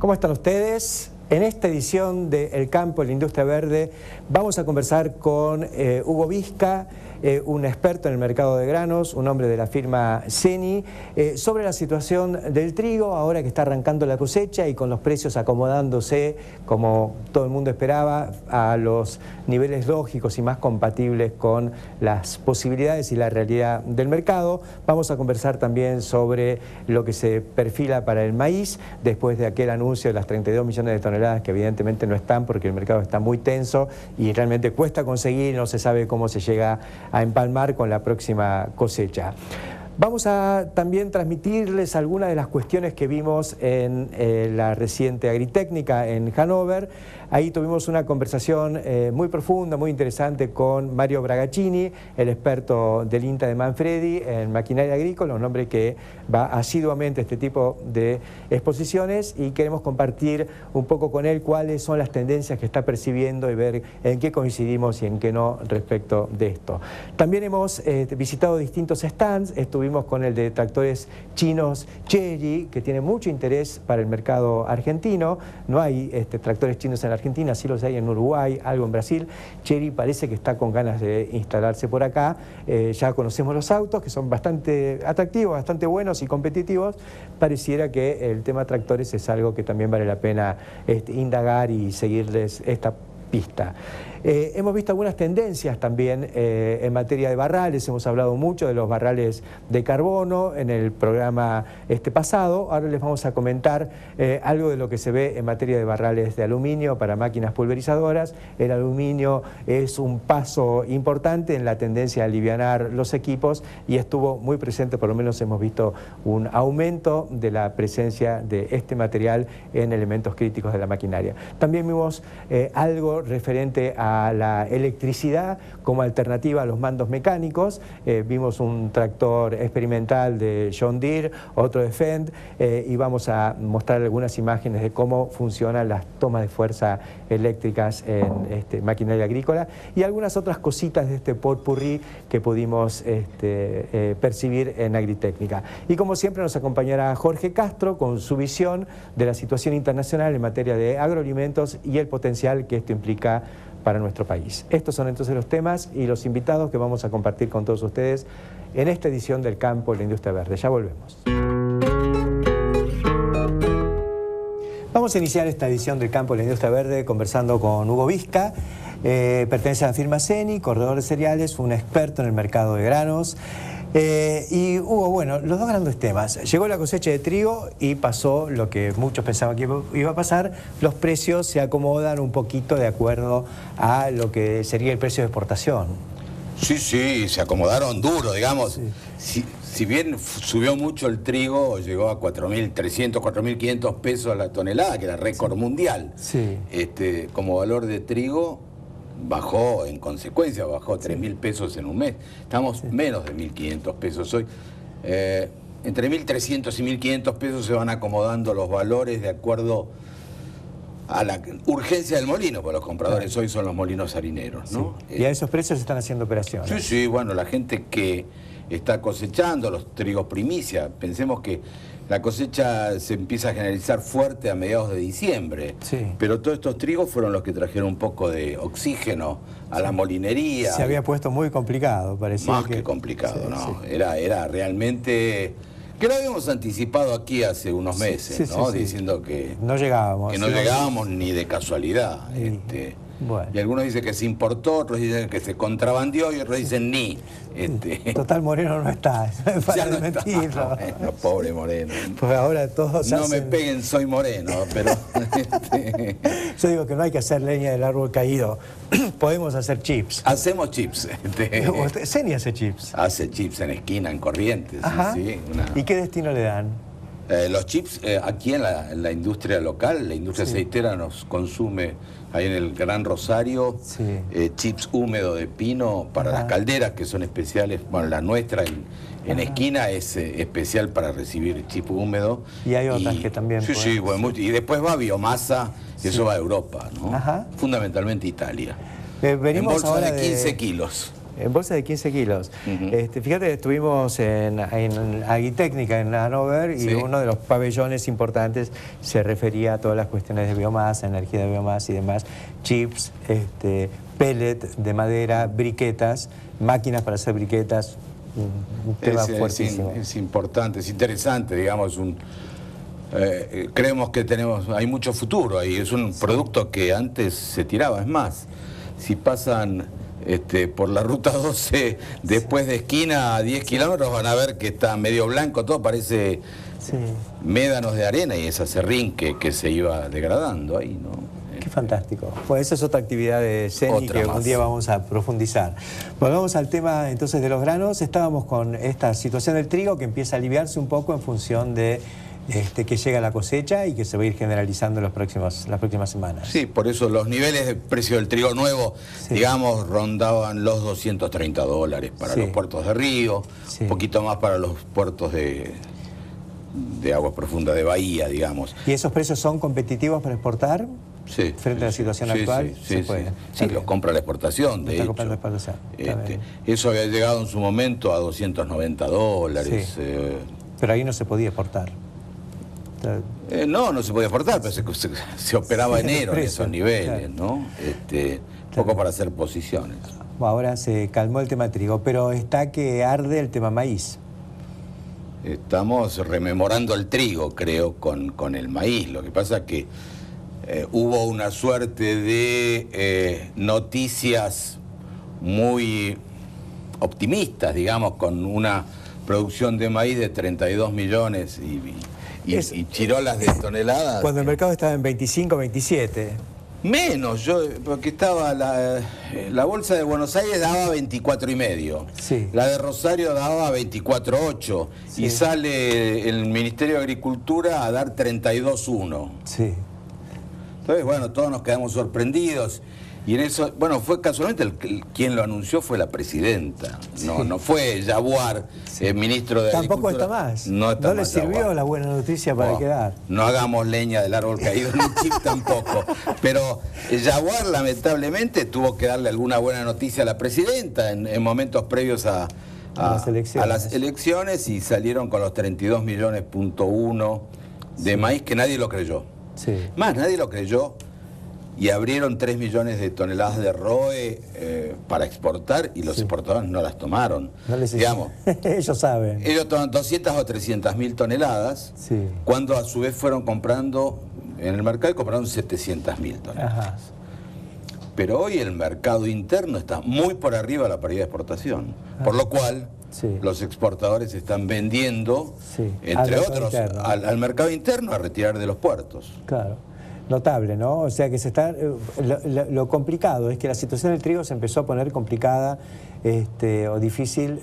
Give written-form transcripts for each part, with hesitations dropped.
¿Cómo están ustedes? En esta edición de El Campo, la Industria Verde, vamos a conversar con Hugo Vizca, un experto en el mercado de granos, un hombre de la firma Ceni, sobre la situación del trigo, ahora que está arrancando la cosecha y con los precios acomodándose, como todo el mundo esperaba, a los niveles lógicos y más compatibles con las posibilidades y la realidad del mercado. Vamos a conversar también sobre lo que se perfila para el maíz, después de aquel anuncio de las 32 millones de toneladas que evidentemente no están porque el mercado está muy tenso y realmente cuesta conseguir, no se sabe cómo se llega a empalmar con la próxima cosecha. Vamos a también transmitirles algunas de las cuestiones que vimos en la reciente Agritécnica en Hannover. Ahí tuvimos una conversación muy profunda, muy interesante con Mario Bragaccini, el experto del INTA de Manfredi en maquinaria agrícola, un hombre que va asiduamente a este tipo de exposiciones y queremos compartir un poco con él cuáles son las tendencias que está percibiendo y ver en qué coincidimos y en qué no respecto de esto. También hemos visitado distintos stands, estuvimos con el de tractores chinos Chery, que tiene mucho interés para el mercado argentino. No hay tractores chinos en Argentina, sí los hay en Uruguay, algo en Brasil. Chery parece que está con ganas de instalarse por acá. Ya conocemos los autos, que son bastante atractivos, bastante buenos y competitivos. Pareciera que el tema tractores es algo que también vale la pena indagar y seguirles esta pista. Hemos visto algunas tendencias también en materia de barrales, hemos hablado mucho de los barrales de carbono en el programa pasado. Ahora les vamos a comentar algo de lo que se ve en materia de barrales de aluminio para máquinas pulverizadoras. El aluminio es un paso importante en la tendencia a alivianar los equipos y estuvo muy presente, por lo menos hemos visto un aumento de la presencia de este material en elementos críticos de la maquinaria. También vimos algo referente a la electricidad como alternativa a los mandos mecánicos. Vimos un tractor experimental de John Deere, otro de Fendt, y vamos a mostrar algunas imágenes de cómo funcionan las tomas de fuerza eléctricas en maquinaria agrícola y algunas otras cositas de este potpourri que pudimos percibir en Agritécnica. Y como siempre nos acompañará Jorge Castro con su visión de la situación internacional en materia de agroalimentos y el potencial que esto implica para nuestro país. Estos son entonces los temas y los invitados que vamos a compartir con todos ustedes en esta edición del Campo y la Industria Verde. Ya volvemos. Vamos a iniciar esta edición del Campo y la Industria Verde conversando con Hugo Vizca. Pertenece a la firma Ceni, corredor de cereales, un experto en el mercado de granos. Y Hugo, bueno, los dos grandes temas. Llegó la cosecha de trigo y pasó lo que muchos pensaban que iba a pasar. Los precios se acomodan un poquito de acuerdo a lo que sería el precio de exportación. Sí, se acomodaron duro, digamos. Sí. Si bien subió mucho el trigo, llegó a 4.300, 4.500 pesos a la tonelada, que era récord mundial. Sí. Como valor de trigo bajó, en consecuencia, bajó 3.000 pesos en un mes. Estamos menos de 1.500 pesos hoy. Entre 1.300 y 1.500 pesos se van acomodando los valores de acuerdo a la urgencia del molino, porque los compradores hoy son los molinos harineros, ¿no? Sí. Y a esos precios se están haciendo operaciones. Sí, bueno, la gente que está cosechando los trigos primicia, pensemos que la cosecha se empieza a generalizar fuerte a mediados de diciembre, pero todos estos trigos fueron los que trajeron un poco de oxígeno a la molinería. Se había puesto muy complicado, parecía. Más que complicado, ¿no? Era realmente... Que lo habíamos anticipado aquí hace unos meses, ¿no? Diciendo que no llegábamos. Que no llegábamos ni de casualidad. Bueno. Y algunos dicen que se importó, otros dicen que se contrabandeó y otros dicen ni. Total, Moreno no está, para no mentirlo. Está, bueno, pobre Moreno. Pues ahora todos no me peguen, soy Moreno, pero... Yo digo que no hay que hacer leña del árbol caído, podemos hacer chips. Hacemos chips. Ceni hace chips. Hace chips en esquina, en Corrientes. Sí, ¿Y qué destino le dan? Los chips, aquí en la industria local, la industria aceitera nos consume, ahí en el Gran Rosario, chips húmedo de pino para las calderas, que son especiales. Bueno, la nuestra en esquina es especial para recibir chip húmedo. Y hay otras que también Sí, bueno, y después va biomasa, eso va a Europa, ¿no? Fundamentalmente Italia. Venimos en bolsa ahora de 15 kilos. en bolsas de 15 kilos. Fíjate que estuvimos en Aguitécnica, en Hannover, y uno de los pabellones importantes se refería a todas las cuestiones de biomasa, energía de biomasa y demás, chips, pellet de madera, briquetas, máquinas para hacer briquetas, un tema fuertísimo. Es importante, es interesante, digamos, creemos que hay mucho futuro ahí, es un producto que antes se tiraba, es más, si pasan por la ruta 12 después de esquina a 10 kilómetros van a ver que está medio blanco, todo parece médanos de arena, y ese acerrín que se iba degradando ahí, ¿no? Qué fantástico. Pues esa es otra actividad de CENI que un día vamos a profundizar. Volvamos al tema entonces de los granos. Estábamos con esta situación del trigo que empieza a aliviarse un poco en función de que llega la cosecha y que se va a ir generalizando en las próximas semanas. Sí, por eso los niveles de precio del trigo nuevo, digamos, rondaban los $230 para los puertos de Río, un poquito más para los puertos de agua profunda de Bahía, digamos. ¿Y esos precios son competitivos para exportar? Sí. Frente a la situación actual, sí, los compra la exportación, de hecho. La exportación. Eso había llegado en su momento a $290. Pero ahí no se podía exportar. No se podía exportar, pero se operaba enero en esos niveles, ¿no? Poco para hacer posiciones. Ahora se calmó el tema trigo, pero está que arde el tema maíz. Estamos rememorando el trigo, creo, con el maíz. Lo que pasa es que hubo una suerte de noticias muy optimistas, digamos, con una producción de maíz de 32 millones y chirolas de toneladas. Cuando el mercado estaba en 25, 27. Menos, porque estaba la bolsa de Buenos Aires daba 24,5. La de Rosario daba 24,8. Y sale el Ministerio de Agricultura a dar 32,1. Entonces, bueno, todos nos quedamos sorprendidos. Y en eso, bueno, fue casualmente quien lo anunció fue la presidenta. No fue Yaguar, el ministro de Agricultura. Tampoco está más. No le sirvió Yaguar. La buena noticia para quedar. No hagamos leña del árbol caído, ni chip tampoco. Pero Yaguar, lamentablemente, tuvo que darle alguna buena noticia a la presidenta en momentos previos a las elecciones, y salieron con los 32,1 millones de maíz, que nadie lo creyó. Más, nadie lo creyó. Y abrieron 3 millones de toneladas de ROE para exportar, y los exportadores no las tomaron. Digamos, ellos saben. Ellos toman 200 o 300 mil toneladas, cuando a su vez fueron comprando en el mercado y compraron 700.000 toneladas. Pero hoy el mercado interno está muy por arriba de la paridad de exportación, por lo cual los exportadores están vendiendo, entre otros, al mercado interno a retirar de los puertos. Claro. Notable, ¿no? O sea que se está... Lo complicado es que la situación del trigo se empezó a poner complicada o difícil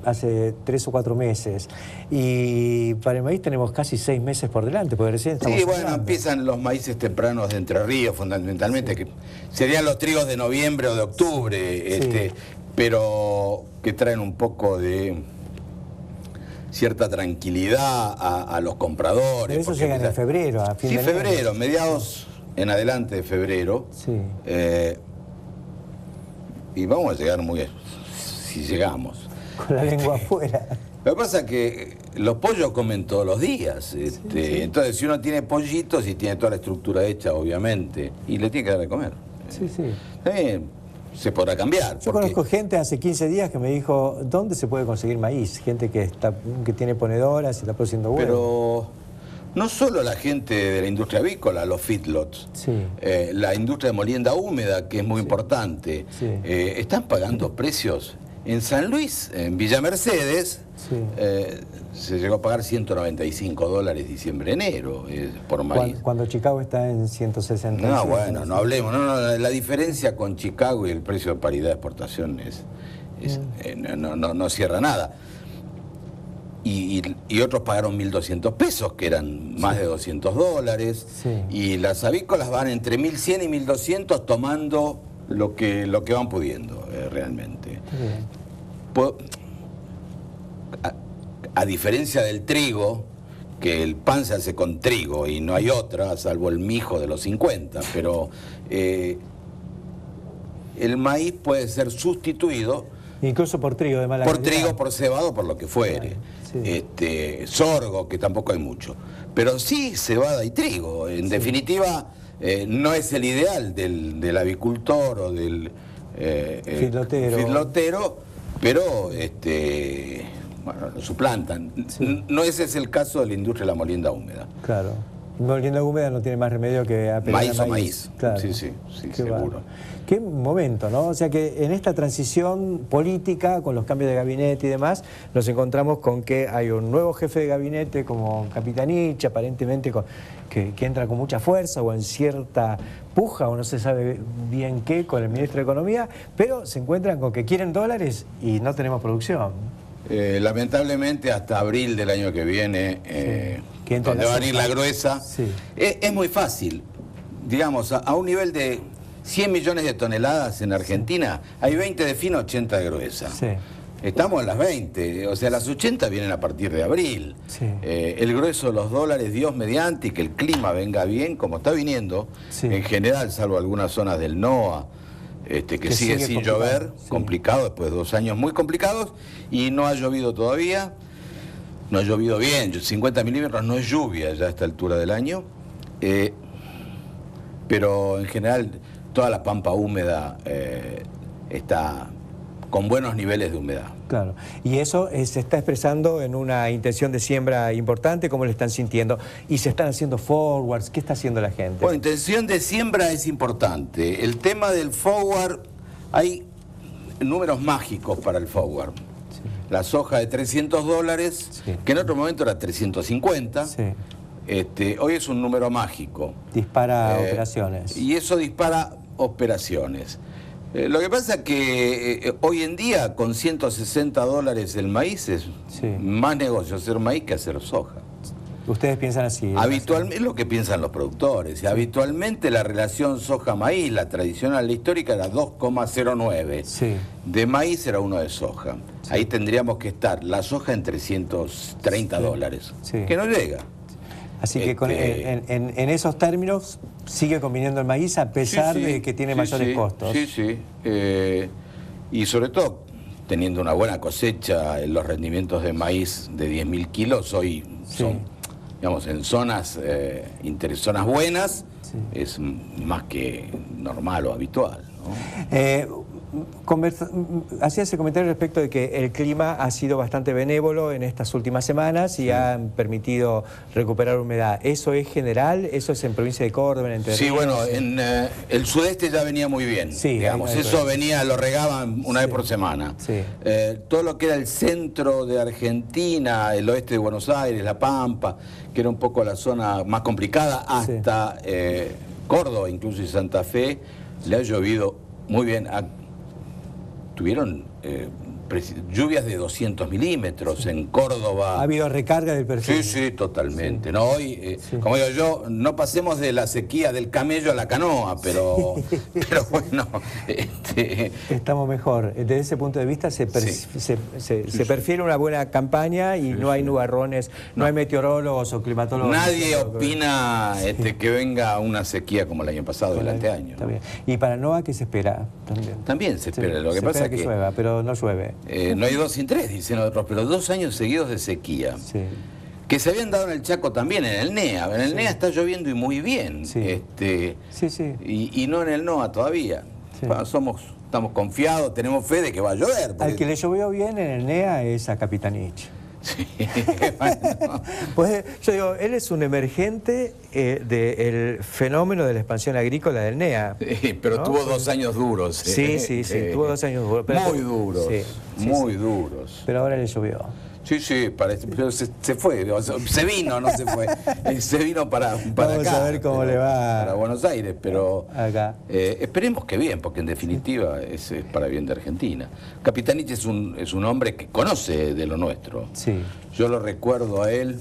hace 3 o 4 meses. Y para el maíz tenemos casi 6 meses por delante, porque recién estamos bueno, empiezan los maíces tempranos de Entre Ríos, fundamentalmente, que serían los trigos de noviembre o de octubre, pero que traen un poco de cierta tranquilidad a los compradores. Pero eso llega en febrero, a fin de mes. Febrero, mediados en adelante de febrero. Y vamos a llegar si llegamos. Con la lengua afuera. Lo que pasa es que los pollos comen todos los días. Entonces, si uno tiene pollitos y tiene toda la estructura hecha, obviamente, y le tiene que dar de comer. Se podrá cambiar. Yo conozco gente hace 15 días que me dijo, ¿dónde se puede conseguir maíz? Gente que tiene ponedoras y está produciendo huevos. Pero no solo la gente de la industria avícola, los feedlots, la industria de molienda húmeda, que es muy importante, están pagando precios. En San Luis, en Villa Mercedes, se llegó a pagar $195 diciembre-enero por maíz. Cuando Chicago está en 160. No, bueno, no hablemos. La diferencia con Chicago y el precio de paridad de exportación no cierra nada. Y otros pagaron 1.200 pesos, que eran más de $200. Y las avícolas van entre 1.100 y 1.200 tomando lo que van pudiendo realmente. A diferencia del trigo, que el pan se hace con trigo y no hay otra, salvo el mijo de los 50, pero el maíz puede ser sustituido Incluso por trigo de mala calidad. Por trigo, por cebado, por lo que fuere. Sí. Sorgo, que tampoco hay mucho. Pero sí cebada y trigo. En definitiva, no es el ideal del avicultor o del feedlotero, pero bueno, lo suplantan. Sí. No ese es el caso de la industria de la molienda húmeda. Claro. Molienda húmeda no tiene más remedio que apelar Maíz a o maíz. Claro. Sí, seguro. Bueno. Qué momento, ¿no? O sea que en esta transición política, con los cambios de gabinete y demás, nos encontramos con que hay un nuevo jefe de gabinete como Capitanich, aparentemente que entra con mucha fuerza o en cierta puja, o no se sabe bien qué, con el ministro de Economía, pero se encuentran con que quieren dólares y no tenemos producción. Lamentablemente hasta abril del año que viene, donde va a venir la gruesa, es muy fácil. Digamos, a un nivel de 100 millones de toneladas en Argentina, hay 20 de fina, 80 de gruesa. Sí. Estamos en las 20, o sea, las 80 vienen a partir de abril. Sí. El grueso de los dólares, Dios mediante, y que el clima venga bien, como está viniendo, en general, salvo algunas zonas del NOA, que sigue sin llover, complicado, después de 2 años muy complicados, y no ha llovido todavía, no ha llovido bien, 50 milímetros no es lluvia ya a esta altura del año, pero en general toda la pampa húmeda está con buenos niveles de humedad. Claro, y eso se está expresando en una intención de siembra importante, ¿cómo lo están sintiendo? Y se están haciendo forwards, ¿qué está haciendo la gente? Bueno, intención de siembra es importante. El tema del forward, hay números mágicos para el forward. Sí. La soja de $300, que en otro momento era 350, hoy es un número mágico. Dispara operaciones. Y eso dispara operaciones. Lo que pasa es que hoy en día con $160 el maíz es más negocio hacer maíz que hacer soja. Ustedes piensan así. Habitualmente es lo que piensan los productores. Habitualmente la relación soja-maíz, la tradicional, la histórica, era 2,09. De maíz era 1 de soja. Ahí tendríamos que estar la soja en $330, que no llega. Así que en esos términos sigue conviniendo el maíz a pesar de que tiene mayores costos. Y sobre todo, teniendo una buena cosecha, los rendimientos de maíz de 10.000 kilos hoy son, digamos, en zonas, zonas buenas, es más que normal o habitual, ¿no? Hacía ese comentario respecto de que el clima ha sido bastante benévolo en estas últimas semanas y han permitido recuperar humedad. ¿Eso es general? ¿Eso es en provincia de Córdoba, en Entre Ríos? Sí, bueno, en el sudeste ya venía muy bien, digamos, eso venía, lo regaban una vez por semana. Todo lo que era el centro de Argentina, el oeste de Buenos Aires, La Pampa, que era un poco la zona más complicada, hasta Córdoba, incluso y Santa Fe, le ha llovido muy bien. Tuvieron lluvias de 200 milímetros en Córdoba. ¿Ha habido recarga del perfil? Sí, totalmente. No, hoy, como digo yo, no pasemos de la sequía del camello a la canoa, pero bueno. Estamos mejor. Desde ese punto de vista se perfiere una buena campaña y no hay nubarrones, no hay meteorólogos o climatólogos. Nadie opina que venga una sequía como el año pasado, el anteaño. Está bien. ¿Y para NOA qué se espera? También se espera. Lo que pasa es que llueva, pero no llueve. No hay 2 sin 3, dicen otros, pero 2 años seguidos de sequía. Que se habían dado en el Chaco también, en el NEA. En el NEA está lloviendo y muy bien. Y no en el NOA todavía. Estamos confiados, tenemos fe de que va a llover. Al que le llovió bien en el NEA es a Capitanich. Bueno. Pues yo digo, él es un emergente del fenómeno de la expansión agrícola del NEA. Pero tuvo 2 años duros. Sí, tuvo 2 años duros. Muy duros, muy duros. Pero ahora le llovió. Sí, parece, pero se fue, se vino, no se fue, se vino para Vamos acá. A ver cómo le va para Buenos Aires, pero acá. Esperemos que bien, porque en definitiva es para bien de Argentina. Capitanich es un hombre que conoce de lo nuestro. Yo lo recuerdo a él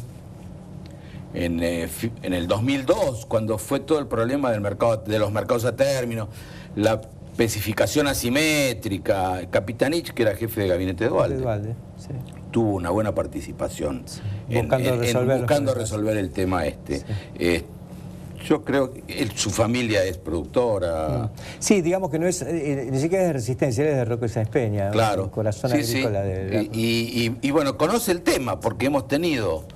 en el 2002, cuando fue todo el problema de los mercados a término, la especificación asimétrica. Capitanich, que era jefe de gabinete de Duhalde, tuvo una buena participación buscando resolver el tema Yo creo que su familia es productora. Sí, digamos que no es, ni siquiera es de Resistencia, él es de Roque Sáenz Peña. Claro. Un corazón Sí, agrícola. Sí. Y bueno, conoce el tema porque hemos tenido,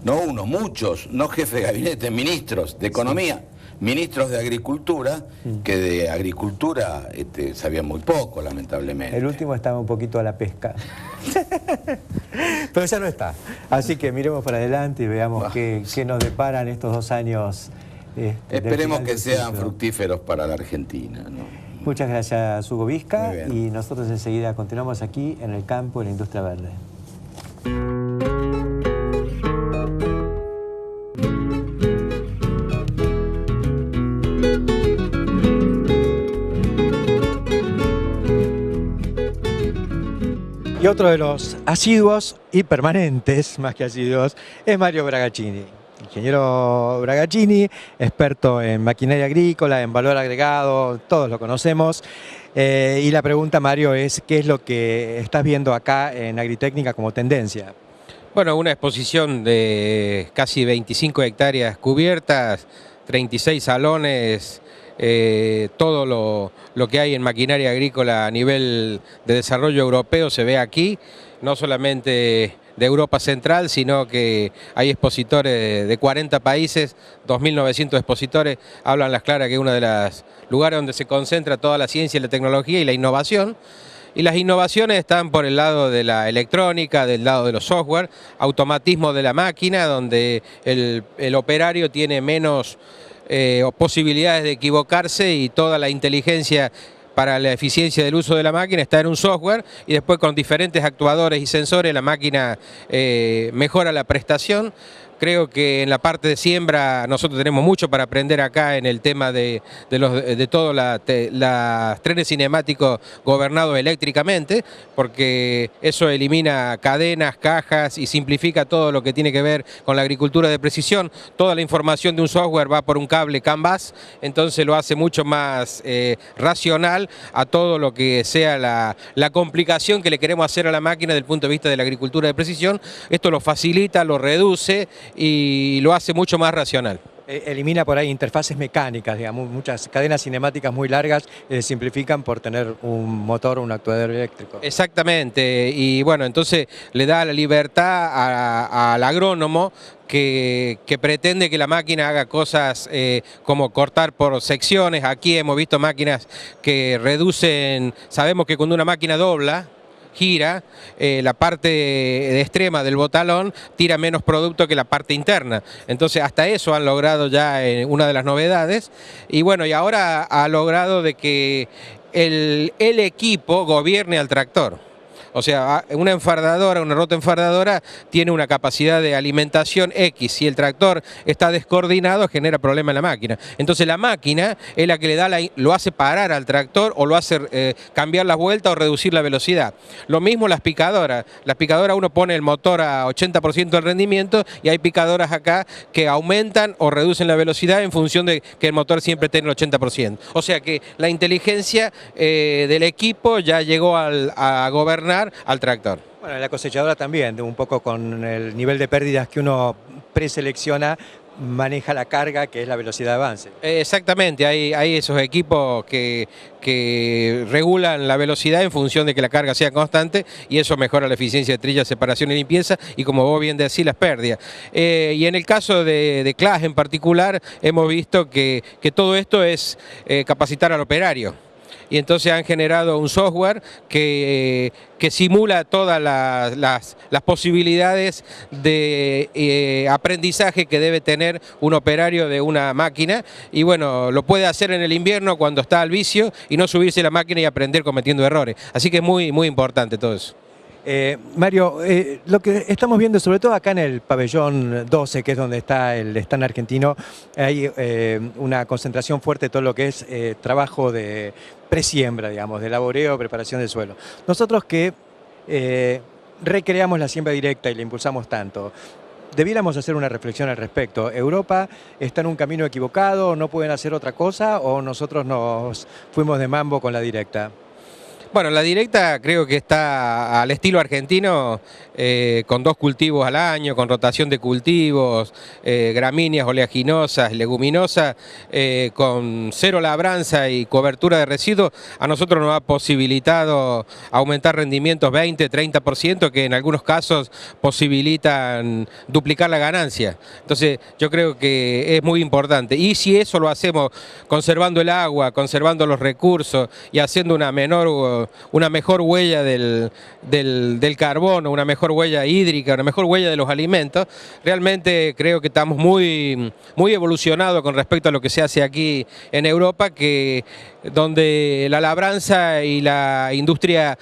no uno, muchos, no jefes de gabinete, ministros de Economía, ministros de Agricultura, que de Agricultura sabían muy poco, lamentablemente. El último estaba un poquito a la pesca. Pero ya no está. Así que miremos para adelante y veamos qué nos deparan estos 2 años. Esperemos que sean fructíferos para la Argentina, ¿no? Muchas gracias, Hugo Visca, y nosotros enseguida continuamos aquí en el campo de la industria verde. Y otro de los asiduos y permanentes, más que asiduos, es Mario Bragaccini. Ingeniero Bragaccini, experto en maquinaria agrícola, en valor agregado, todos lo conocemos. Y la pregunta, Mario, es ¿qué es lo que estás viendo acá en Agritécnica como tendencia? Bueno, una exposición de casi 25 hectáreas cubiertas, 36 salones, todo lo que hay en maquinaria agrícola a nivel de desarrollo europeo se ve aquí, no solamente de Europa Central, sino que hay expositores de 40 países, 2.900 expositores, hablan las claras que es uno de los lugares donde se concentra toda la ciencia, la tecnología y la innovación. Y las innovaciones están por el lado de la electrónica, del lado de los software, automatismo de la máquina, donde el operario tiene menos posibilidades de equivocarse y toda la inteligencia para la eficiencia del uso de la máquina está en un software y después con diferentes actuadores y sensores la máquina mejora la prestación. Creo que en la parte de siembra nosotros tenemos mucho para aprender acá en el tema de todos los trenes cinemáticos gobernados eléctricamente, porque eso elimina cadenas, cajas y simplifica todo lo que tiene que ver con la agricultura de precisión. Toda la información de un software va por un cable CAN-bus, entonces lo hace mucho más racional a todo lo que sea la complicación que le queremos hacer a la máquina desde el punto de vista de la agricultura de precisión. Esto lo facilita, lo reduce y lo hace mucho más racional. Elimina por ahí interfaces mecánicas, digamos, muchas cadenas cinemáticas muy largas simplifican por tener un motor o un actuador eléctrico. Exactamente, y bueno, entonces le da la libertad al agrónomo que pretende que la máquina haga cosas como cortar por secciones. Aquí hemos visto máquinas que reducen, sabemos que cuando una máquina dobla, gira, la parte extrema del botalón tira menos producto que la parte interna. Entonces hasta eso han logrado ya una de las novedades. Y bueno, y ahora ha logrado de que el equipo gobierne al tractor. O sea, una enfardadora, una rota enfardadora tiene una capacidad de alimentación X. Si el tractor está descoordinado, genera problema en la máquina. Entonces la máquina es la que le da lo hace parar al tractor o lo hace cambiar la vuelta o reducir la velocidad. Lo mismo las picadoras. Las picadoras uno pone el motor a 80% del rendimiento y hay picadoras acá que aumentan o reducen la velocidad en función de que el motor siempre esté en el 80%. O sea que la inteligencia del equipo ya llegó a gobernar al tractor. Bueno, la cosechadora también, un poco con el nivel de pérdidas que uno preselecciona, maneja la carga, que es la velocidad de avance. Exactamente, hay esos equipos que regulan la velocidad en función de que la carga sea constante y eso mejora la eficiencia de trilla, separación y limpieza y como vos bien decís, las pérdidas. Y en el caso de CLAAS en particular, hemos visto que todo esto es capacitar al operario. Y entonces han generado un software que simula todas las posibilidades de aprendizaje que debe tener un operario de una máquina y bueno, lo puede hacer en el invierno cuando está al vicio y no subirse a la máquina y aprender cometiendo errores. Así que es muy, muy importante todo eso. Mario, lo que estamos viendo, sobre todo acá en el pabellón 12, que es donde está el stand argentino, hay una concentración fuerte de todo lo que es trabajo de presiembra, digamos, de laboreo, preparación del suelo. Nosotros que recreamos la siembra directa y la impulsamos tanto, debiéramos hacer una reflexión al respecto. ¿Europa está en un camino equivocado, no pueden hacer otra cosa o nosotros nos fuimos de mambo con la directa? Bueno, la directa creo que está al estilo argentino, con 2 cultivos al año, con rotación de cultivos, gramíneas, oleaginosas, leguminosas, con 0 labranza y cobertura de residuos. A nosotros nos ha posibilitado aumentar rendimientos 20-30%, que en algunos casos posibilitan duplicar la ganancia. Entonces yo creo que es muy importante. Y si eso lo hacemos conservando el agua, conservando los recursos y haciendo una mejor huella del carbono, una mejor huella hídrica, una mejor huella de los alimentos, realmente creo que estamos muy evolucionados con respecto a lo que se hace aquí en Europa, donde la labranza y la industria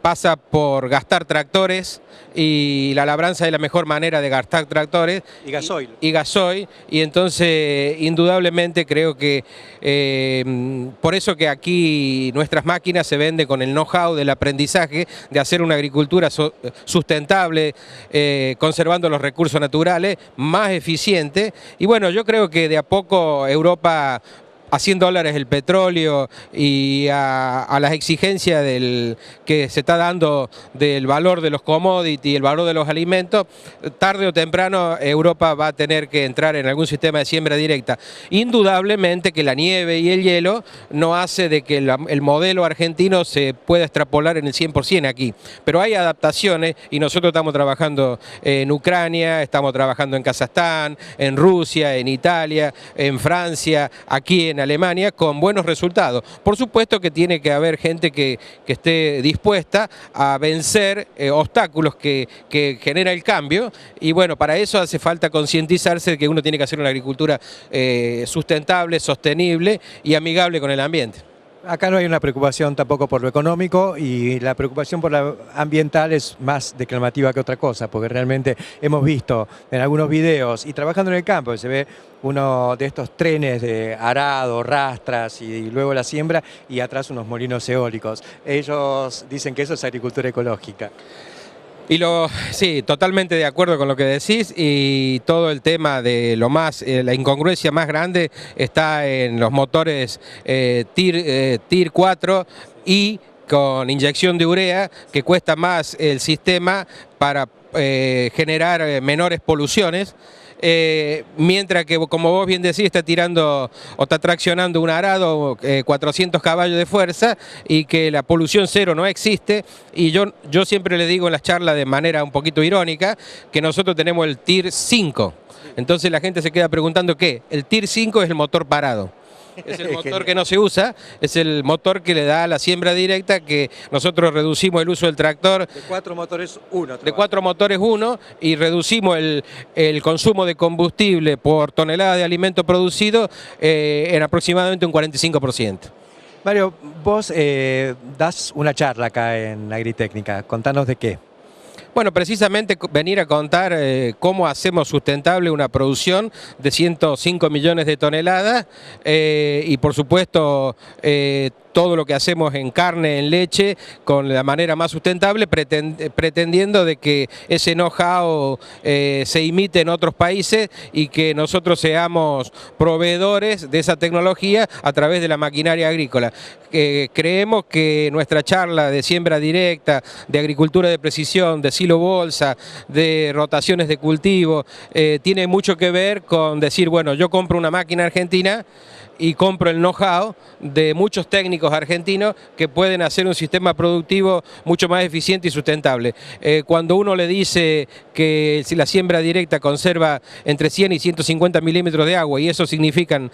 pasa por gastar tractores, y la labranza es la mejor manera de gastar tractores. Y gasoil. Y gasoil, y entonces indudablemente creo que por eso que aquí nuestras máquinas se venden con el know-how del aprendizaje de hacer una agricultura sustentable, conservando los recursos naturales, más eficiente. Y bueno, yo creo que de a poco Europa, a $100 el petróleo y a las exigencias que se está dando del valor de los commodities y el valor de los alimentos, tarde o temprano Europa va a tener que entrar en algún sistema de siembra directa. Indudablemente que la nieve y el hielo no hace de que el modelo argentino se pueda extrapolar en el 100% aquí, pero hay adaptaciones y nosotros estamos trabajando en Ucrania, estamos trabajando en Kazajstán, en Rusia, en Italia, en Francia, aquí en Alemania, con buenos resultados. Por supuesto que tiene que haber gente que esté dispuesta a vencer obstáculos que genera el cambio, y bueno, para eso hace falta concientizarse de que uno tiene que hacer una agricultura sustentable, sostenible y amigable con el ambiente. Acá no hay una preocupación tampoco por lo económico, y la preocupación por lo ambiental es más declamativa que otra cosa, porque realmente hemos visto en algunos videos y trabajando en el campo, se ve uno de estos trenes de arado, rastras y luego la siembra, y atrás unos molinos eólicos. Ellos dicen que eso es agricultura ecológica. Sí, totalmente de acuerdo con lo que decís, y todo el tema de la incongruencia más grande está en los motores TIR 4 y con inyección de urea, que cuesta más el sistema para generar menores poluciones. Mientras que, como vos bien decís, está tirando o está traccionando un arado 400 caballos de fuerza, y que la polución cero no existe. Y yo siempre le digo en las charlas de manera un poquito irónica que nosotros tenemos el TIR 5. Entonces la gente se queda preguntando ¿qué? El TIR 5 es el motor parado. Es el motor que no se usa, es el motor que le da a la siembra directa, que nosotros reducimos el uso del tractor. De 4 motores 1. De 4 motores 1, y reducimos el consumo de combustible por tonelada de alimento producido en aproximadamente un 45%. Mario, vos das una charla acá en Agritécnica, contanos de qué. Bueno, precisamente venir a contar cómo hacemos sustentable una producción de 105 millones de toneladas, y por supuesto todo lo que hacemos en carne, en leche, con la manera más sustentable, pretendiendo de que ese know-how se imite en otros países y que nosotros seamos proveedores de esa tecnología a través de la maquinaria agrícola. Creemos que nuestra charla de siembra directa, de agricultura de precisión, de silo bolsa, de rotaciones de cultivo, tiene mucho que ver con decir, bueno, yo compro una máquina argentina y compro el know-how de muchos técnicos argentinos que pueden hacer un sistema productivo mucho más eficiente y sustentable. Cuando uno le dice que si la siembra directa conserva entre 100 y 150 milímetros de agua, y eso significan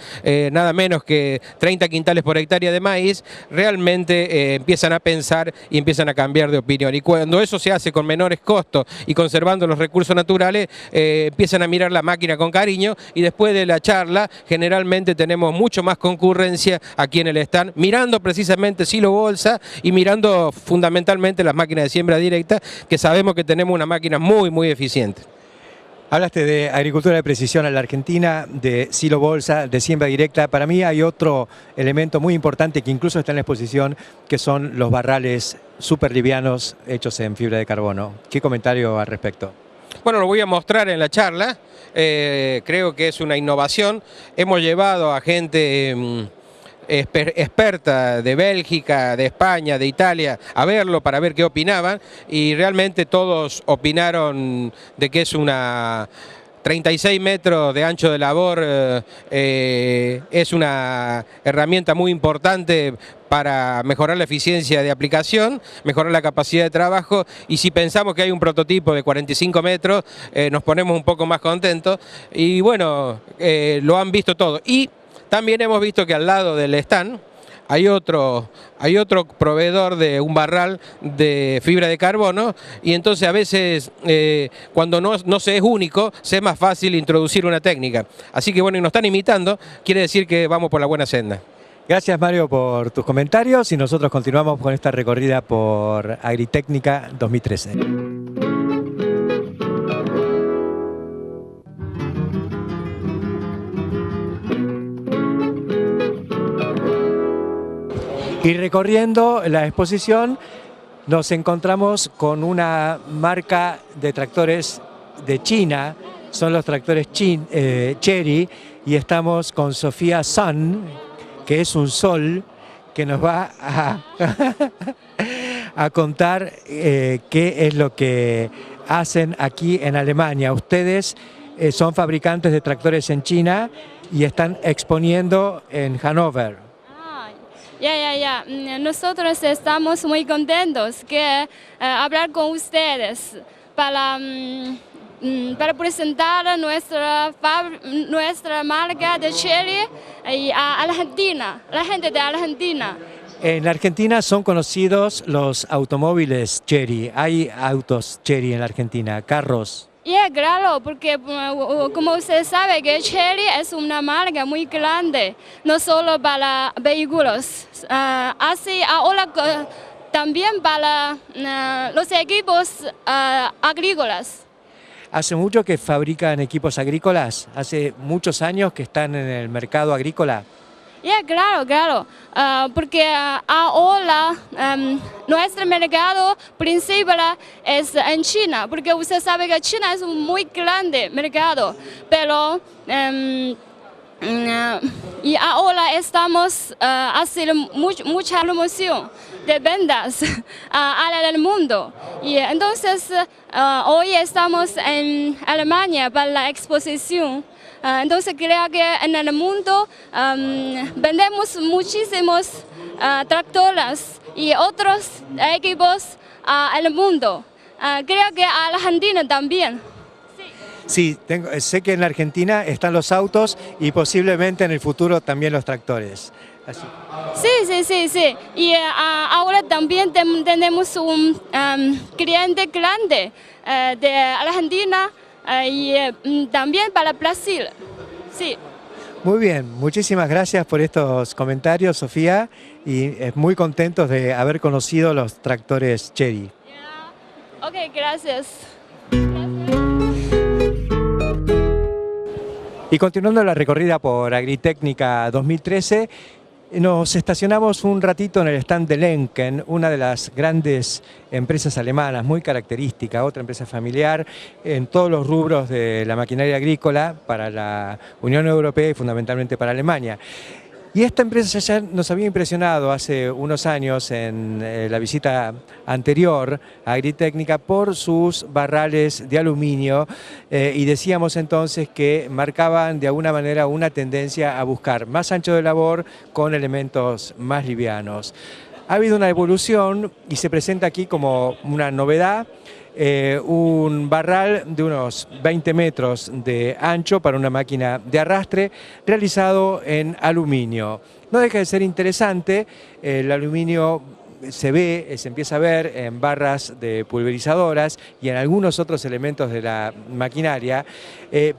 nada menos que 30 quintales por hectárea de maíz, realmente empiezan a pensar y empiezan a cambiar de opinión. Y cuando eso se hace con menores costos y conservando los recursos naturales, empiezan a mirar la máquina con cariño, y después de la charla generalmente tenemos mucho más concurrencia aquí en el stand, mirando precisamente silo bolsa y mirando fundamentalmente las máquinas de siembra directa, que sabemos que tenemos una máquina muy eficiente. Hablaste de agricultura de precisión en la Argentina, de silo bolsa, de siembra directa. Para mí hay otro elemento muy importante que incluso está en la exposición, que son los barrales súper livianos hechos en fibra de carbono. ¿Qué comentario al respecto? Bueno, lo voy a mostrar en la charla. Creo que es una innovación. Hemos llevado a gente experta de Bélgica, de España, de Italia, a verlo para ver qué opinaban, y realmente todos opinaron de que es una 36 metros de ancho de labor, es una herramienta muy importante para mejorar la eficiencia de aplicación, mejorar la capacidad de trabajo, y si pensamos que hay un prototipo de 45 metros, nos ponemos un poco más contentos, y bueno, lo han visto todo. Y también hemos visto que al lado del stand hay otro proveedor de un barral de fibra de carbono, y entonces a veces cuando no se es único, se es más fácil introducir una técnica. Así que bueno, y nos están imitando, quiere decir que vamos por la buena senda. Gracias, Mario, por tus comentarios, y nosotros continuamos con esta recorrida por Agritecnica 2013. Y recorriendo la exposición nos encontramos con una marca de tractores de China, son los tractores Chery, y estamos con Sofía Sun, que es un sol, que nos va a contar qué es lo que hacen aquí en Alemania. Ustedes son fabricantes de tractores en China y están exponiendo en Hannover. Ya. Nosotros estamos muy contentos de hablar con ustedes para presentar nuestra marca de Chery a Argentina, la gente de Argentina. En Argentina son conocidos los automóviles Chery. Hay autos Chery en la Argentina, carros. Claro, porque como usted sabe que Chery es una marca muy grande, no solo para vehículos, así ahora también para los equipos agrícolas. ¿Hace mucho que fabrican equipos agrícolas? ¿Hace muchos años que están en el mercado agrícola? Claro, porque ahora nuestro mercado principal es en China, porque usted sabe que China es un muy grande mercado, pero y ahora estamos haciendo mucha promoción de ventas al mundo, y entonces hoy estamos en Alemania para la exposición. Entonces creo que en el mundo vendemos muchísimos tractores y otros equipos al mundo. Creo que a la Argentina también. Sí, sé que en la Argentina están los autos y posiblemente en el futuro también los tractores. Así. Sí. Y ahora también tenemos un cliente grande de Argentina. Y también para Brasil, sí. Muy bien, muchísimas gracias por estos comentarios, Sofía, y muy contentos de haber conocido los tractores Chery. Ok, gracias. Y continuando la recorrida por Agritecnica 2013, nos estacionamos un ratito en el stand de Lenken, una de las grandes empresas alemanas, muy característica, otra empresa familiar en todos los rubros de la maquinaria agrícola para la Unión Europea y fundamentalmente para Alemania. Y esta empresa ya nos había impresionado hace unos años en la visita anterior a Agritecnica por sus barrales de aluminio, y decíamos entonces que marcaban de alguna manera una tendencia a buscar más ancho de labor con elementos más livianos. Ha habido una evolución y se presenta aquí como una novedad. Un barral de unos 20 metros de ancho para una máquina de arrastre realizado en aluminio. No deja de ser interesante, el aluminio se empieza a ver en barras de pulverizadoras y en algunos otros elementos de la maquinaria,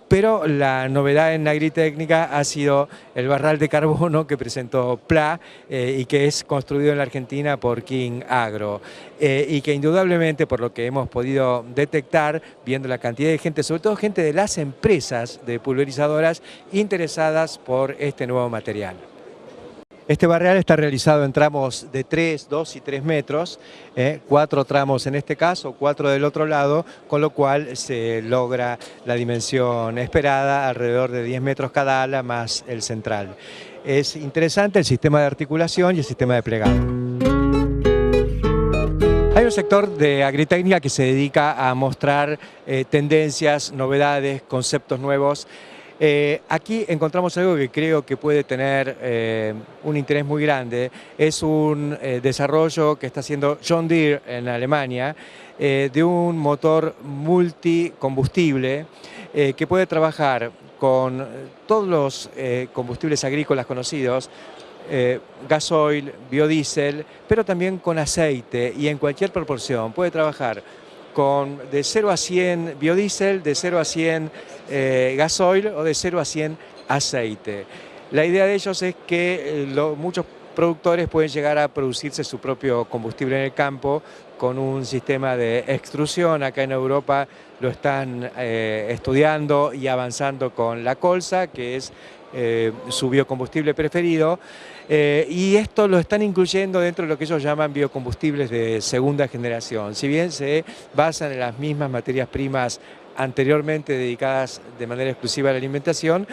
pero la novedad en Agritecnica ha sido el barral de carbono que presentó PLA y que es construido en la Argentina por King Agro, y que indudablemente, por lo que hemos podido detectar, viendo la cantidad de gente, sobre todo gente de las empresas de pulverizadoras interesadas por este nuevo material. Este barral está realizado en tramos de 3, 2 y 3 metros, 4 tramos en este caso, 4 del otro lado, con lo cual se logra la dimensión esperada, alrededor de 10 metros cada ala más el central. es interesante el sistema de articulación y el sistema de plegado. Hay un sector de Agritecnica que se dedica a mostrar tendencias, novedades, conceptos nuevos. Aquí encontramos algo que creo que puede tener un interés muy grande. Es un desarrollo que está haciendo John Deere en Alemania de un motor multicombustible que puede trabajar con todos los combustibles agrícolas conocidos, gasoil, biodiesel, pero también con aceite y en cualquier proporción. Puede trabajar con de 0 a 100 biodiesel, de 0 a 100 gasoil o de 0 a 100 aceite. La idea de ellos es que muchos productores pueden llegar a producirse su propio combustible en el campo con un sistema de extrusión. Acá en Europa lo están estudiando y avanzando con la colza, que es su biocombustible preferido. Y esto lo están incluyendo dentro de lo que ellos llaman biocombustibles de segunda generación. Si bien se basan en las mismas materias primas anteriormente dedicadas de manera exclusiva a la alimentación,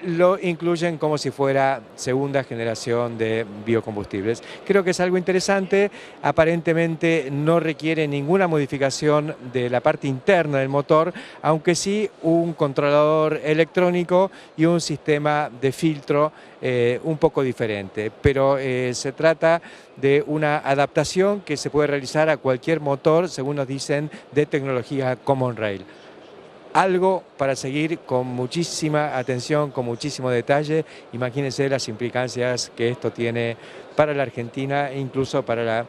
lo incluyen como si fuera segunda generación de biocombustibles. Creo que es algo interesante, aparentemente no requiere ninguna modificación de la parte interna del motor, aunque sí un controlador electrónico y un sistema de filtro un poco diferente, pero se trata de una adaptación que se puede realizar a cualquier motor, según nos dicen, de tecnología Common Rail. Algo para seguir con muchísima atención, con muchísimo detalle. Imagínense las implicancias que esto tiene para la Argentina e incluso para la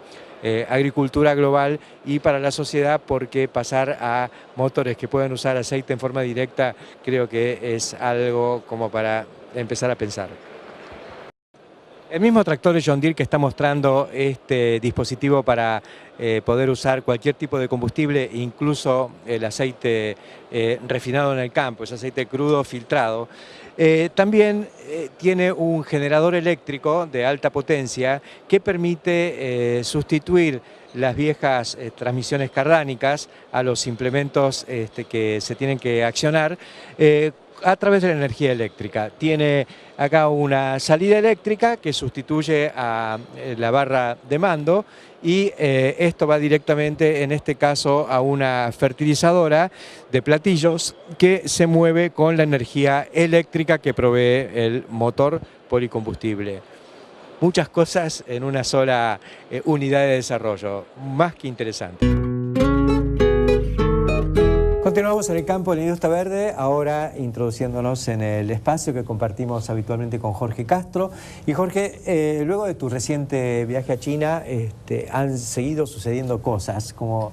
agricultura global y para la sociedad, porque pasar a motores que pueden usar aceite en forma directa creo que es algo como para empezar a pensar. El mismo tractor de John Deere que está mostrando este dispositivo para poder usar cualquier tipo de combustible, incluso el aceite refinado en el campo, ese aceite crudo filtrado, también tiene un generador eléctrico de alta potencia que permite sustituir las viejas transmisiones cardánicas a los implementos que se tienen que accionar a través de la energía eléctrica. Tiene acá una salida eléctrica que sustituye a la barra de mando y esto va directamente, en este caso, a una fertilizadora de platillos que se mueve con la energía eléctrica que provee el motor policombustible. Muchas cosas en una sola unidad de desarrollo, más que interesante. Continuamos en el campo de la industria verde, ahora introduciéndonos en el espacio que compartimos habitualmente con Jorge Castro. Y Jorge, luego de tu reciente viaje a China, han seguido sucediendo cosas, como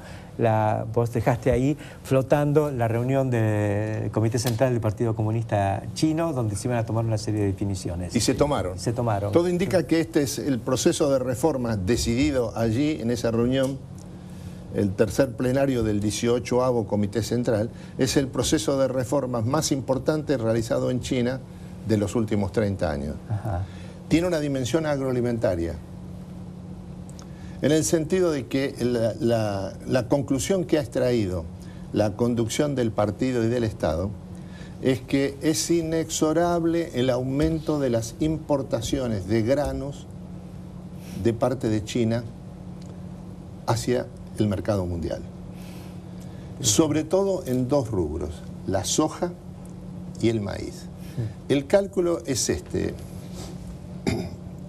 vos dejaste ahí flotando la reunión del Comité Central del Partido Comunista Chino, donde se iban a tomar una serie de definiciones. Y se tomaron. Se tomaron. Todo indica que este es el proceso de reformas decidido allí, en esa reunión. El tercer plenario del 18º Comité Central es el proceso de reformas más importante realizado en China de los últimos 30 años. Ajá. Tiene una dimensión agroalimentaria, en el sentido de que la conclusión que ha extraído la conducción del partido y del Estado es que es inexorable el aumento de las importaciones de granos de parte de China hacia el mercado mundial, sobre todo en dos rubros, la soja y el maíz. El cálculo es este,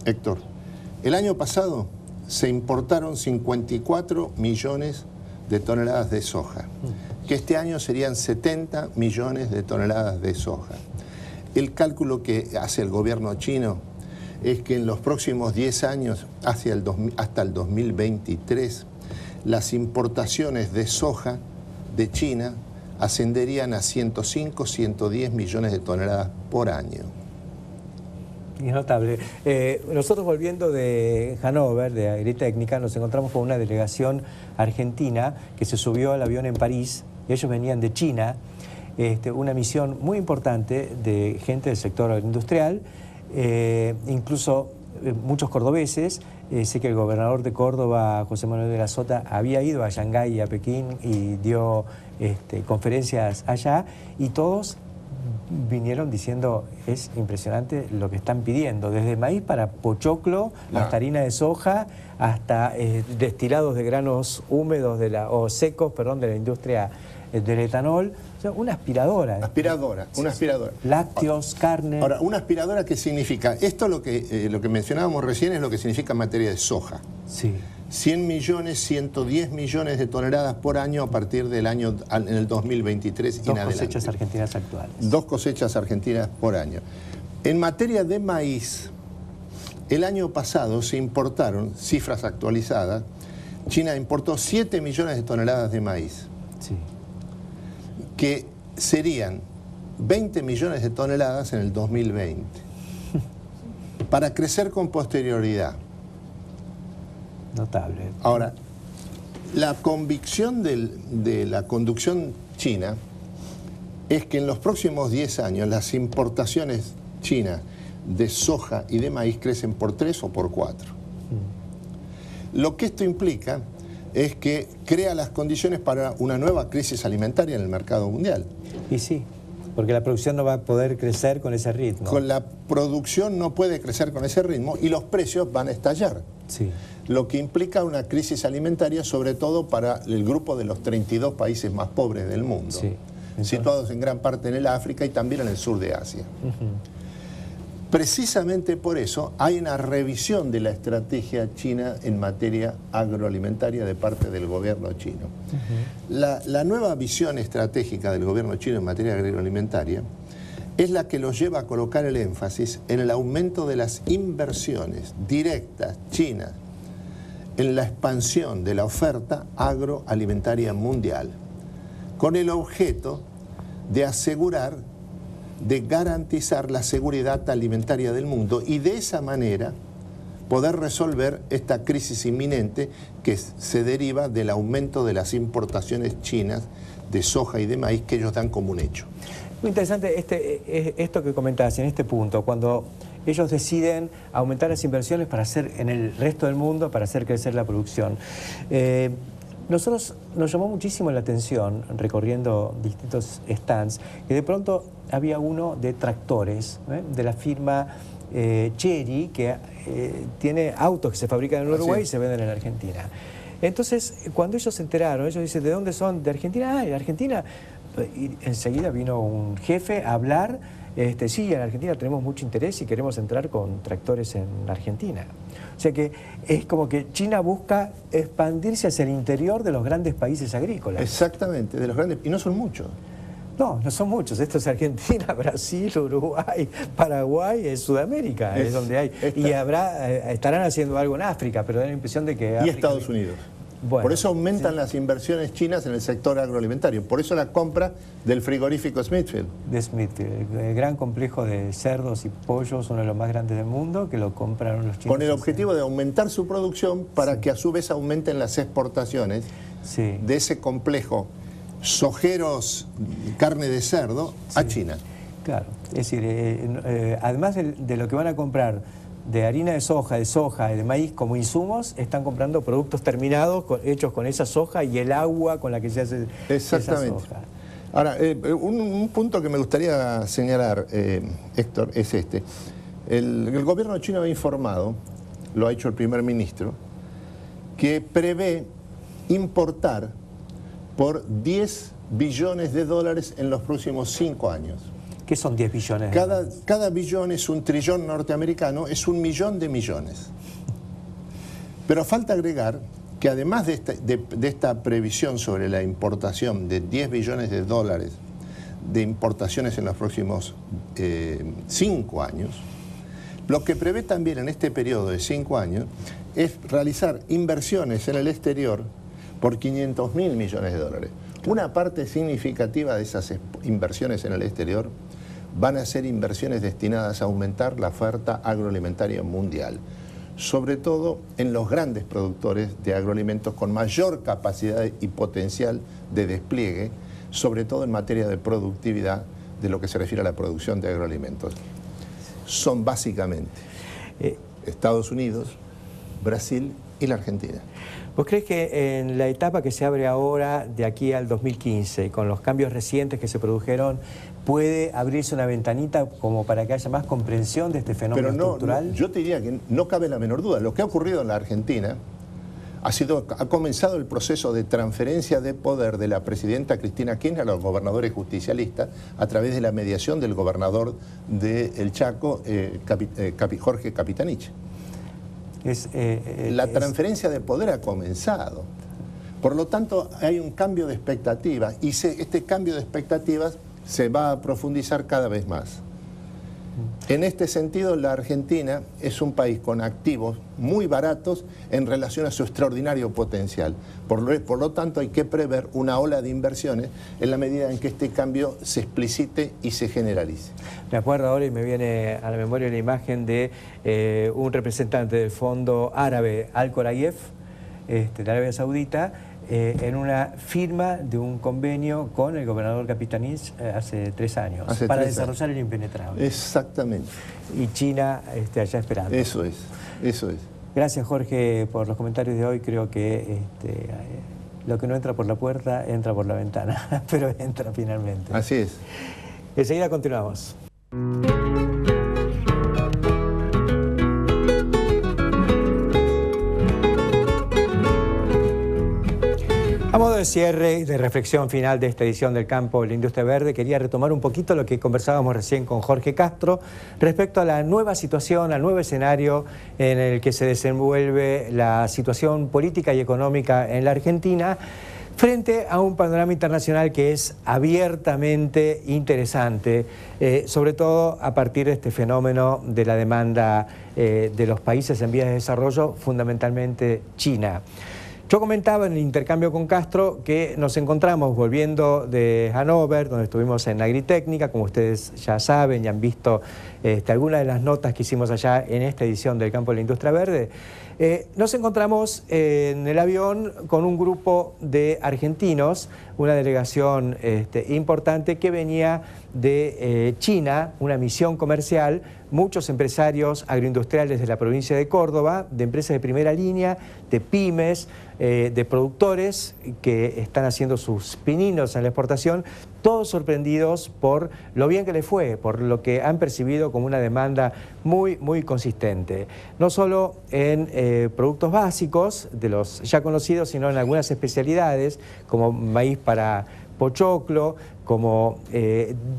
Héctor. El año pasado se importaron 54 millones de toneladas de soja, que este año serían 70 millones de toneladas de soja. El cálculo que hace el gobierno chino es que en los próximos 10 años, hasta el 2023, las importaciones de soja de China ascenderían a 105, 110 millones de toneladas por año. Es notable. Nosotros, volviendo de Hannover, de Agritecnica, nos encontramos con una delegación argentina que se subió al avión en París. Ellos venían de China, una misión muy importante de gente del sector agroindustrial, incluso muchos cordobeses. Sé que el gobernador de Córdoba, José Manuel de la Sota, había ido a Shanghái y a Pekín y dio conferencias allá, y todos vinieron diciendo, es impresionante lo que están pidiendo, desde maíz para pochoclo, hasta harina de soja, hasta destilados de granos húmedos o secos, perdón, de la industria del etanol. O sea, una aspiradora. Una aspiradora. Lácteos, carne. Ahora, una aspiradora, ¿qué significa? Esto lo que mencionábamos recién es lo que significa en materia de soja. Sí. 100 millones, 110 millones de toneladas por año a partir del año, en el 2023 y en adelante. 2 cosechas argentinas actuales. 2 cosechas argentinas por año. En materia de maíz, el año pasado se importaron, cifras actualizadas, China importó 7 millones de toneladas de maíz. Sí. Que serían 20 millones de toneladas en el 2020, para crecer con posterioridad. Notable. Ahora, la convicción de la conducción china es que en los próximos 10 años las importaciones chinas de soja y de maíz crecen por 3 o por 4. Lo que esto implica es que crea las condiciones para una nueva crisis alimentaria en el mercado mundial. Y sí, porque la producción no va a poder crecer con ese ritmo. Con la producción no puede crecer con ese ritmo y los precios van a estallar. Sí. Lo que implica una crisis alimentaria, sobre todo para el grupo de los 32 países más pobres del mundo, sí. Situados en gran parte en el África y también en el sur de Asia. Precisamente por eso hay una revisión de la estrategia china en materia agroalimentaria de parte del gobierno chino. La nueva visión estratégica del gobierno chino en materia agroalimentaria es la que los lleva a colocar el énfasis en el aumento de las inversiones directas chinas en la expansión de la oferta agroalimentaria mundial, con el objeto de asegurar, de garantizar la seguridad alimentaria del mundo y de esa manera poder resolver esta crisis inminente que se deriva del aumento de las importaciones chinas de soja y de maíz que ellos dan como un hecho. Muy interesante esto que comentabas en este punto, cuando ellos deciden aumentar las inversiones para hacer en el resto del mundo, para hacer crecer la producción. Nosotros nos llamó muchísimo la atención, recorriendo distintos stands, que de pronto había uno de tractores, de la firma Chery, que tiene autos que se fabrican en Uruguay y se venden en Argentina. Entonces, cuando ellos se enteraron, ellos dicen, ¿de dónde son? De Argentina. Ah, de Argentina. Y enseguida vino un jefe a hablar, sí, en Argentina tenemos mucho interés y queremos entrar con tractores en Argentina. O sea que es como que China busca expandirse hacia el interior de los grandes países agrícolas. Exactamente, de los grandes, y no son muchos. No, no son muchos. Esto es Argentina, Brasil, Uruguay, Paraguay, es Sudamérica, es donde hay. Y estarán haciendo algo en África, pero da la impresión de que... Y Estados Unidos. Bueno, por eso aumentan las inversiones chinas en el sector agroalimentario. Por eso la compra del frigorífico Smithfield. De Smithfield, el gran complejo de cerdos y pollos, uno de los más grandes del mundo, que lo compraron los chinos. Con el objetivo de aumentar su producción para que a su vez aumenten las exportaciones de ese complejo sojeros, carne de cerdo, a China. Claro, es decir, además de lo que van a comprar de harina de soja y de maíz como insumos, están comprando productos terminados hechos con esa soja y el agua con la que se hace esa soja. Ahora, un punto que me gustaría señalar, Héctor, es este. El gobierno chino ha informado, lo ha hecho el primer ministro, que prevé importar por 10 billones de dólares en los próximos 5 años. ¿Qué son 10 billones? Cada billón es un trillón norteamericano, es 1 millón de millones. Pero falta agregar que además de esta previsión sobre la importación de 10 billones de dólares de importaciones en los próximos 5 años, lo que prevé también en este periodo de 5 años es realizar inversiones en el exterior por 500.000 millones de dólares. Una parte significativa de esas inversiones en el exterior van a ser inversiones destinadas a aumentar la oferta agroalimentaria mundial, sobre todo en los grandes productores de agroalimentos con mayor capacidad y potencial de despliegue, sobre todo en materia de productividad de lo que se refiere a la producción de agroalimentos. Son básicamente Estados Unidos, Brasil y la Argentina. ¿Vos crees que en la etapa que se abre ahora, de aquí al 2015, con los cambios recientes que se produjeron, puede abrirse una ventanita como para que haya más comprensión de este fenómeno estructural? Yo te diría que no cabe la menor duda. Lo que ha ocurrido en la Argentina ha comenzado el proceso de transferencia de poder de la presidenta Cristina Kirchner a los gobernadores justicialistas a través de la mediación del gobernador del Chaco, Jorge Capitanich. La transferencia de poder ha comenzado. Por lo tanto, hay un cambio de expectativas y este cambio de expectativas se va a profundizar cada vez más. En este sentido, la Argentina es un país con activos muy baratos en relación a su extraordinario potencial. Por lo tanto, hay que prever una ola de inversiones en la medida en que este cambio se explicite y se generalice. Me acuerdo ahora y me viene a la memoria la imagen de un representante del fondo árabe, Al-Khorayef, de Arabia Saudita, en una firma de un convenio con el gobernador Capitanich hace 3 años, para desarrollar el impenetrable. Exactamente. Y China allá esperando. Eso es, eso es. Gracias, Jorge, por los comentarios de hoy. Creo que lo que no entra por la puerta, entra por la ventana, pero entra finalmente. Así es. Enseguida continuamos. A modo de cierre y de reflexión final de esta edición del Campo de la Industria Verde, quería retomar un poquito lo que conversábamos recién con Jorge Castro respecto a la nueva situación, al nuevo escenario en el que se desenvuelve la situación política y económica en la Argentina, frente a un panorama internacional que es abiertamente interesante, sobre todo a partir de este fenómeno de la demanda de los países en vías de desarrollo, fundamentalmente China. Yo comentaba en el intercambio con Castro que nos encontramos volviendo de Hannover, donde estuvimos en Agritécnica, como ustedes ya saben y han visto algunas de las notas que hicimos allá en esta edición del Campo de la Industria Verde. Nos encontramos en el avión con un grupo de argentinos, una delegación importante que venía de China, una misión comercial, muchos empresarios agroindustriales de la provincia de Córdoba, de empresas de primera línea, de pymes, de productores que están haciendo sus pininos en la exportación, todos sorprendidos por lo bien que les fue, por lo que han percibido como una demanda muy, muy consistente. No solo en productos básicos, de los ya conocidos, sino en algunas especialidades, como maíz para pochoclo, como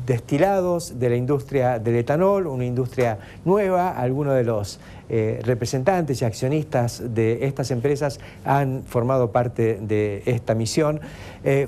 destilados de la industria del etanol, una industria nueva. Algunos de los representantes y accionistas de estas empresas han formado parte de esta misión.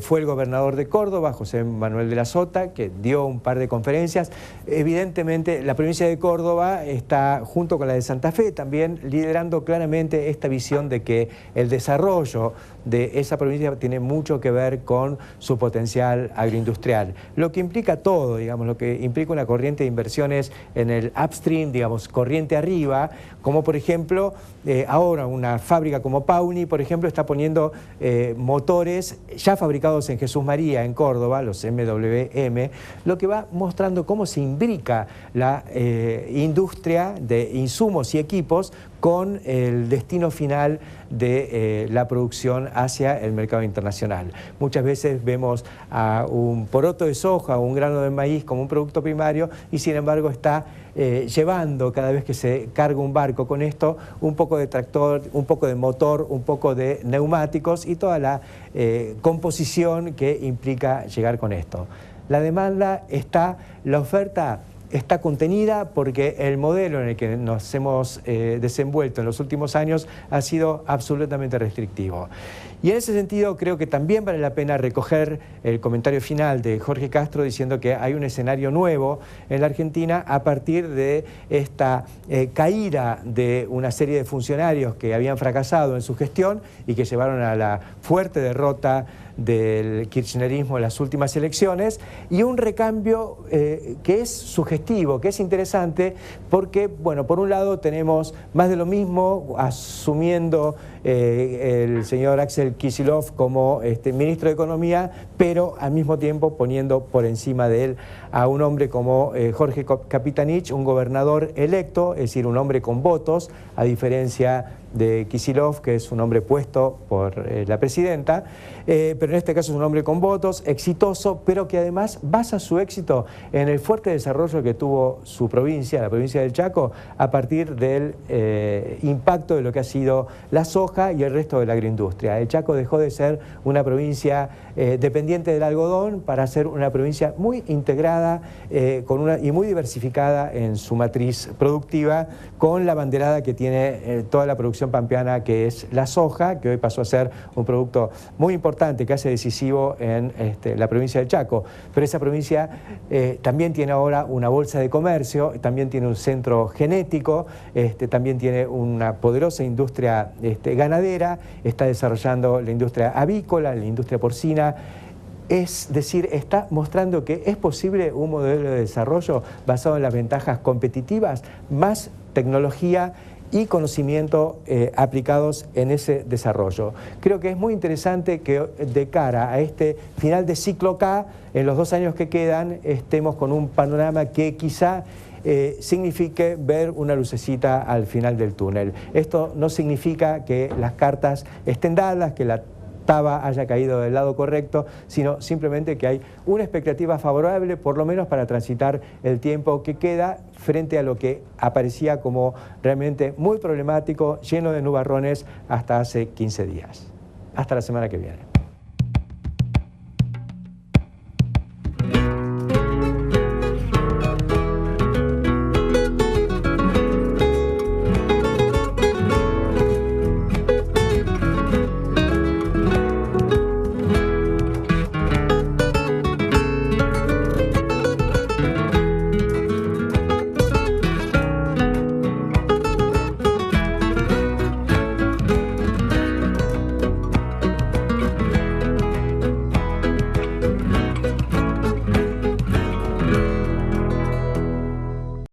Fue el gobernador de Córdoba, José Manuel de la Sota, que dio un par de conferencias. Evidentemente, la provincia de Córdoba está, junto con la de Santa Fe, también liderando claramente esta visión de que el desarrollo de esa provincia tiene mucho que ver con su potencial agroindustrial. Lo que implica todo, digamos, lo que implica una corriente de inversiones en el upstream, digamos, corriente arriba, como por ejemplo, ahora una fábrica como Pauni, por ejemplo, está poniendo motores ya fabricados en Jesús María, en Córdoba, los MWM, lo que va mostrando cómo se imbrica la industria de insumos y equipos con el destino final de la producción hacia el mercado internacional. Muchas veces vemos a un poroto de soja o un grano de maíz como un producto primario y sin embargo está llevando cada vez que se carga un barco con esto un poco de tractor, un poco de motor, un poco de neumáticos y toda la composición que implica llegar con esto. La demanda está, la oferta está contenida porque el modelo en el que nos hemos desenvuelto en los últimos años ha sido absolutamente restrictivo. Y en ese sentido creo que también vale la pena recoger el comentario final de Jorge Castro diciendo que hay un escenario nuevo en la Argentina a partir de esta caída de una serie de funcionarios que habían fracasado en su gestión y que llevaron a la fuerte derrota del kirchnerismo en las últimas elecciones y un recambio que es sugestivo, que es interesante porque, bueno, por un lado tenemos más de lo mismo asumiendo el señor Axel Kicillof como ministro de Economía, pero al mismo tiempo poniendo por encima de él a un hombre como Jorge Capitanich, un gobernador electo, es decir, un hombre con votos, a diferencia de Kicillof, que es un hombre puesto por la presidenta, pero en este caso es un hombre con votos, exitoso, pero que además basa su éxito en el fuerte desarrollo que tuvo su provincia, la provincia del Chaco, a partir del impacto de lo que ha sido la soja y el resto de la agroindustria. El Chaco dejó de ser una provincia dependiente del algodón para ser una provincia muy integrada y muy diversificada en su matriz productiva, con la banderada que tiene toda la producción pampeana, que es la soja, que hoy pasó a ser un producto muy importante, que hace decisivo en la provincia del Chaco. Pero esa provincia también tiene ahora una bolsa de comercio, también tiene un centro genético, también tiene una poderosa industria ganadera, está desarrollando la industria avícola, la industria porcina. Es decir, está mostrando que es posible un modelo de desarrollo basado en las ventajas competitivas, más tecnología y conocimiento aplicados en ese desarrollo. Creo que es muy interesante que de cara a este final de ciclo K, en los 2 años que quedan, estemos con un panorama que quizá signifique ver una lucecita al final del túnel. Esto no significa que las cartas estén dadas, que la taba haya caído del lado correcto, sino simplemente que hay una expectativa favorable, por lo menos para transitar el tiempo que queda frente a lo que aparecía como realmente muy problemático, lleno de nubarrones hasta hace 15 días. Hasta la semana que viene.